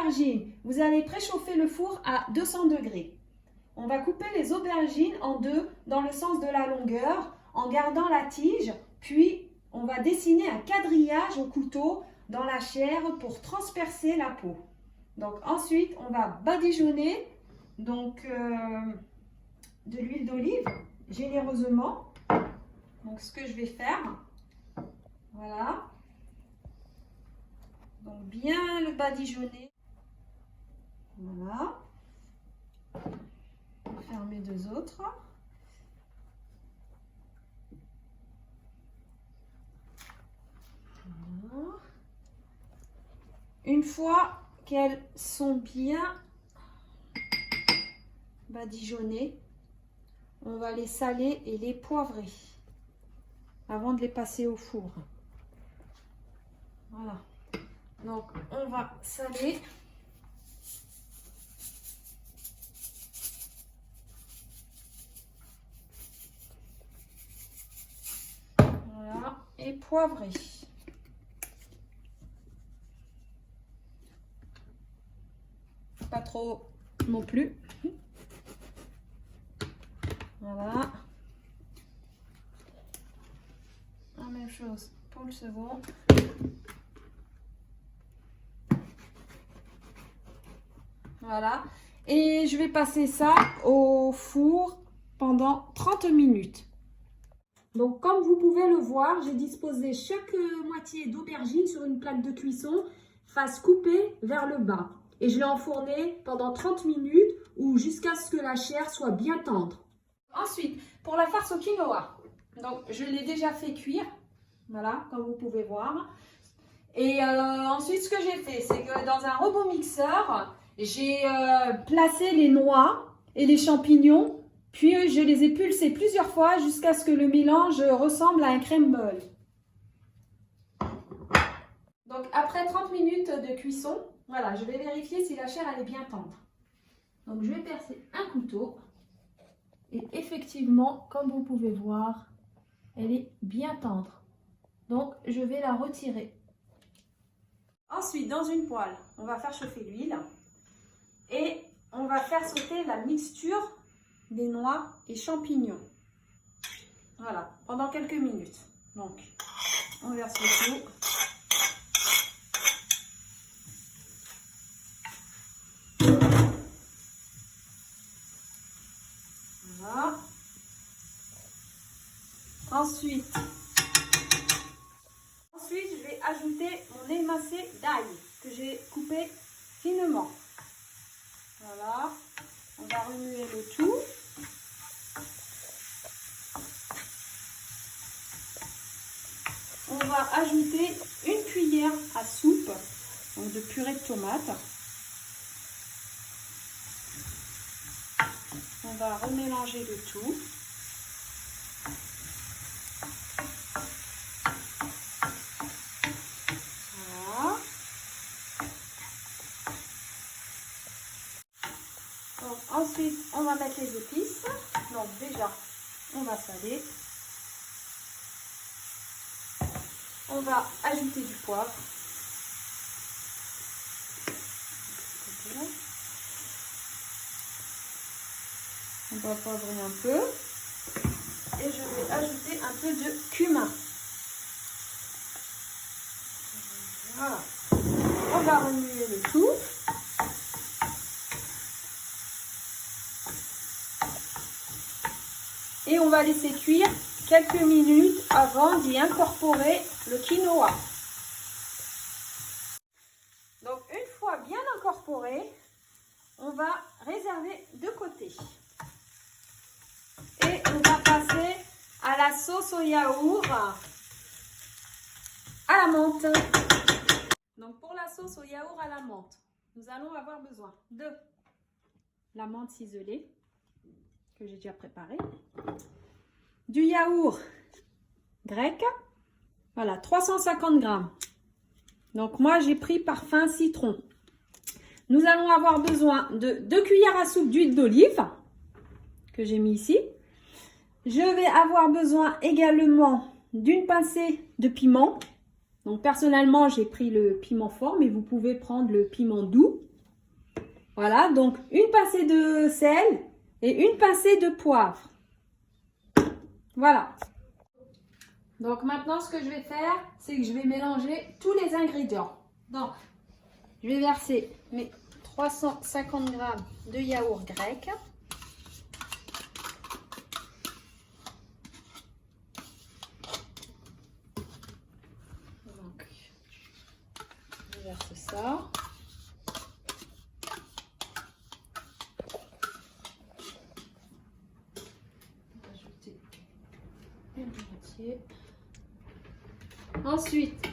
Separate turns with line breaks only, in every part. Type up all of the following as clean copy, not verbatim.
aubergines. Vous allez préchauffer le four à 200 degrés. On va couper les aubergines en deux dans le sens de la longueur en gardant la tige. Puis, on va dessiner un quadrillage au couteau dans la chair pour transpercer la peau. Donc ensuite, on va badigeonner donc, de l'huile d'olive généreusement. Donc ce que je vais faire, voilà. Donc bien le badigeonner. Voilà. On va faire mes deux autres. Voilà. Une fois qu'elles sont bien badigeonnées, on va les saler et les poivrer avant de les passer au four. Voilà. Donc, on va saler. Voilà. Et poivrer. Pas trop non plus. Voilà. La même chose pour le second. Voilà. Et je vais passer ça au four pendant 30 minutes. Donc, comme vous pouvez le voir, j'ai disposé chaque moitié d'aubergine sur une plaque de cuisson, face coupée vers le bas. Et je l'ai enfourné pendant 30 minutes ou jusqu'à ce que la chair soit bien tendre. Ensuite, pour la farce au quinoa, donc je l'ai déjà fait cuire, voilà, comme vous pouvez voir. Et ensuite, ce que j'ai fait, c'est que dans un robot mixeur, j'ai placé les noix et les champignons, puis je les ai pulsés plusieurs fois jusqu'à ce que le mélange ressemble à un crème molle. Donc après 30 minutes de cuisson, voilà, je vais vérifier si la chair elle est bien tendre. Donc je vais percer un couteau et effectivement, comme vous pouvez voir, elle est bien tendre. Donc je vais la retirer. Ensuite, dans une poêle, on va faire chauffer l'huile et on va faire sauter la mixture des noix et champignons. Voilà, pendant quelques minutes. Donc, on verse le tout. Voilà. Ensuite, je vais ajouter mon émincé d'ail que j'ai coupé finement. Voilà, on va remuer le tout. On va ajouter une cuillère à soupe donc de purée de tomate. On va remélanger le tout. Voilà. Donc, ensuite, on va mettre les épices. Donc déjà, on va saler. On va ajouter du poivre. On va poivrer un peu. Et je vais ajouter un peu de cumin. Voilà. On va remuer le tout. Et on va laisser cuire quelques minutes avant d'y incorporer le quinoa. Donc une fois bien incorporé, on va réserver de côté. Et on va passer à la sauce au yaourt à la menthe. Donc pour la sauce au yaourt à la menthe, nous allons avoir besoin de la menthe ciselée que j'ai déjà préparée, du yaourt grec, voilà, 350 grammes. Donc moi j'ai pris parfum citron. Nous allons avoir besoin de 2 cuillères à soupe d'huile d'olive que j'ai mis ici. Je vais avoir besoin également d'une pincée de piment. Donc personnellement j'ai pris le piment fort, mais vous pouvez prendre le piment doux. Voilà, donc une pincée de sel et une pincée de poivre. Voilà. Donc maintenant, ce que je vais faire, c'est que je vais mélanger tous les ingrédients. Donc, je vais verser mes 350 g de yaourt grec. Donc, je verse ça. Ajouter une moitié. Ensuite,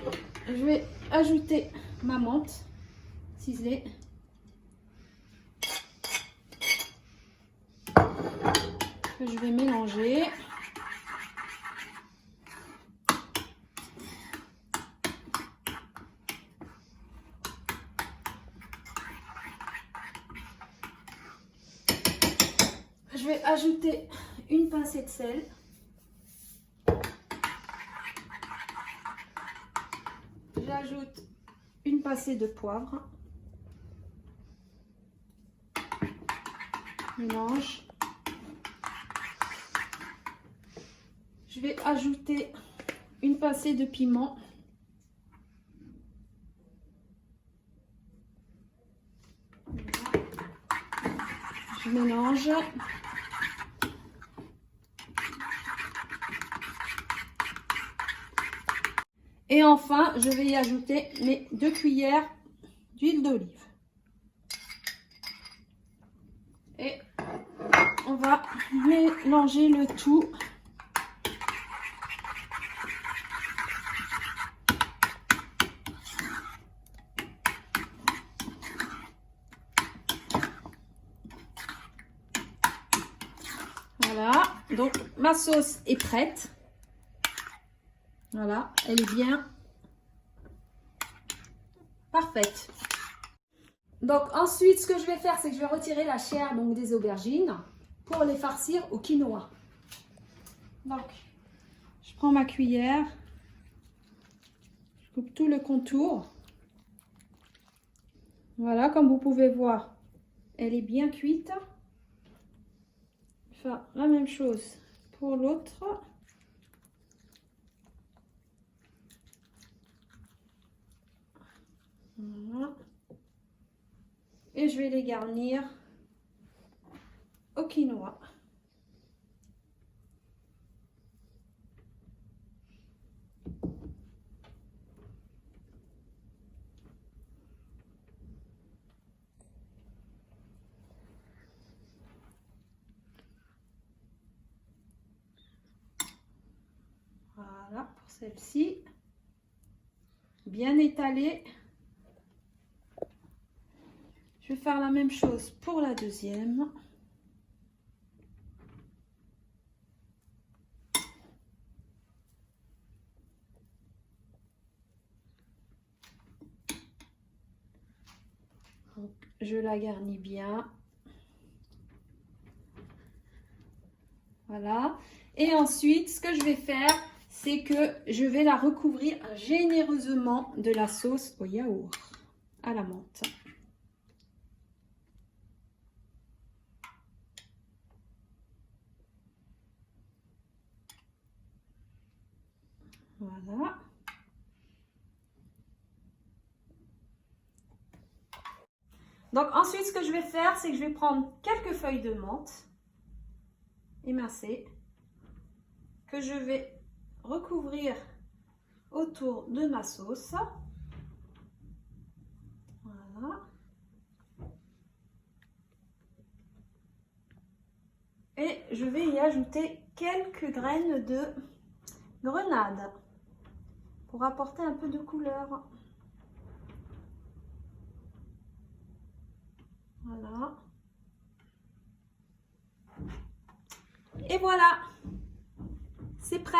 je vais ajouter ma menthe ciselée. Que je vais mélanger. Je vais ajouter une pincée de sel. J'ajoute une pincée de poivre. Mélange. Je vais ajouter une pincée de piment. Je mélange. Et enfin, je vais y ajouter mes 2 cuillères d'huile d'olive. Et on va mélanger le tout. Voilà, donc ma sauce est prête. Voilà, elle est bien parfaite. Donc ensuite, ce que je vais faire, c'est que je vais retirer la chair donc, des aubergines pour les farcir au quinoa. Donc, je prends ma cuillère, je coupe tout le contour. Voilà, comme vous pouvez voir, elle est bien cuite. Je vais faire la même chose pour l'autre. Voilà. Et je vais les garnir au quinoa. Voilà pour celle-ci. Bien étalée. Je vais faire la même chose pour la deuxième. Donc, je la garnis bien. Voilà. Et ensuite, ce que je vais faire, c'est que je vais la recouvrir généreusement de la sauce au yaourt à la menthe. Voilà. Donc ensuite, ce que je vais faire, c'est que je vais prendre quelques feuilles de menthe émincées que je vais recouvrir autour de ma sauce. Voilà. Et je vais y ajouter quelques graines de grenade pour apporter un peu de couleur. Voilà. Et voilà, c'est prêt.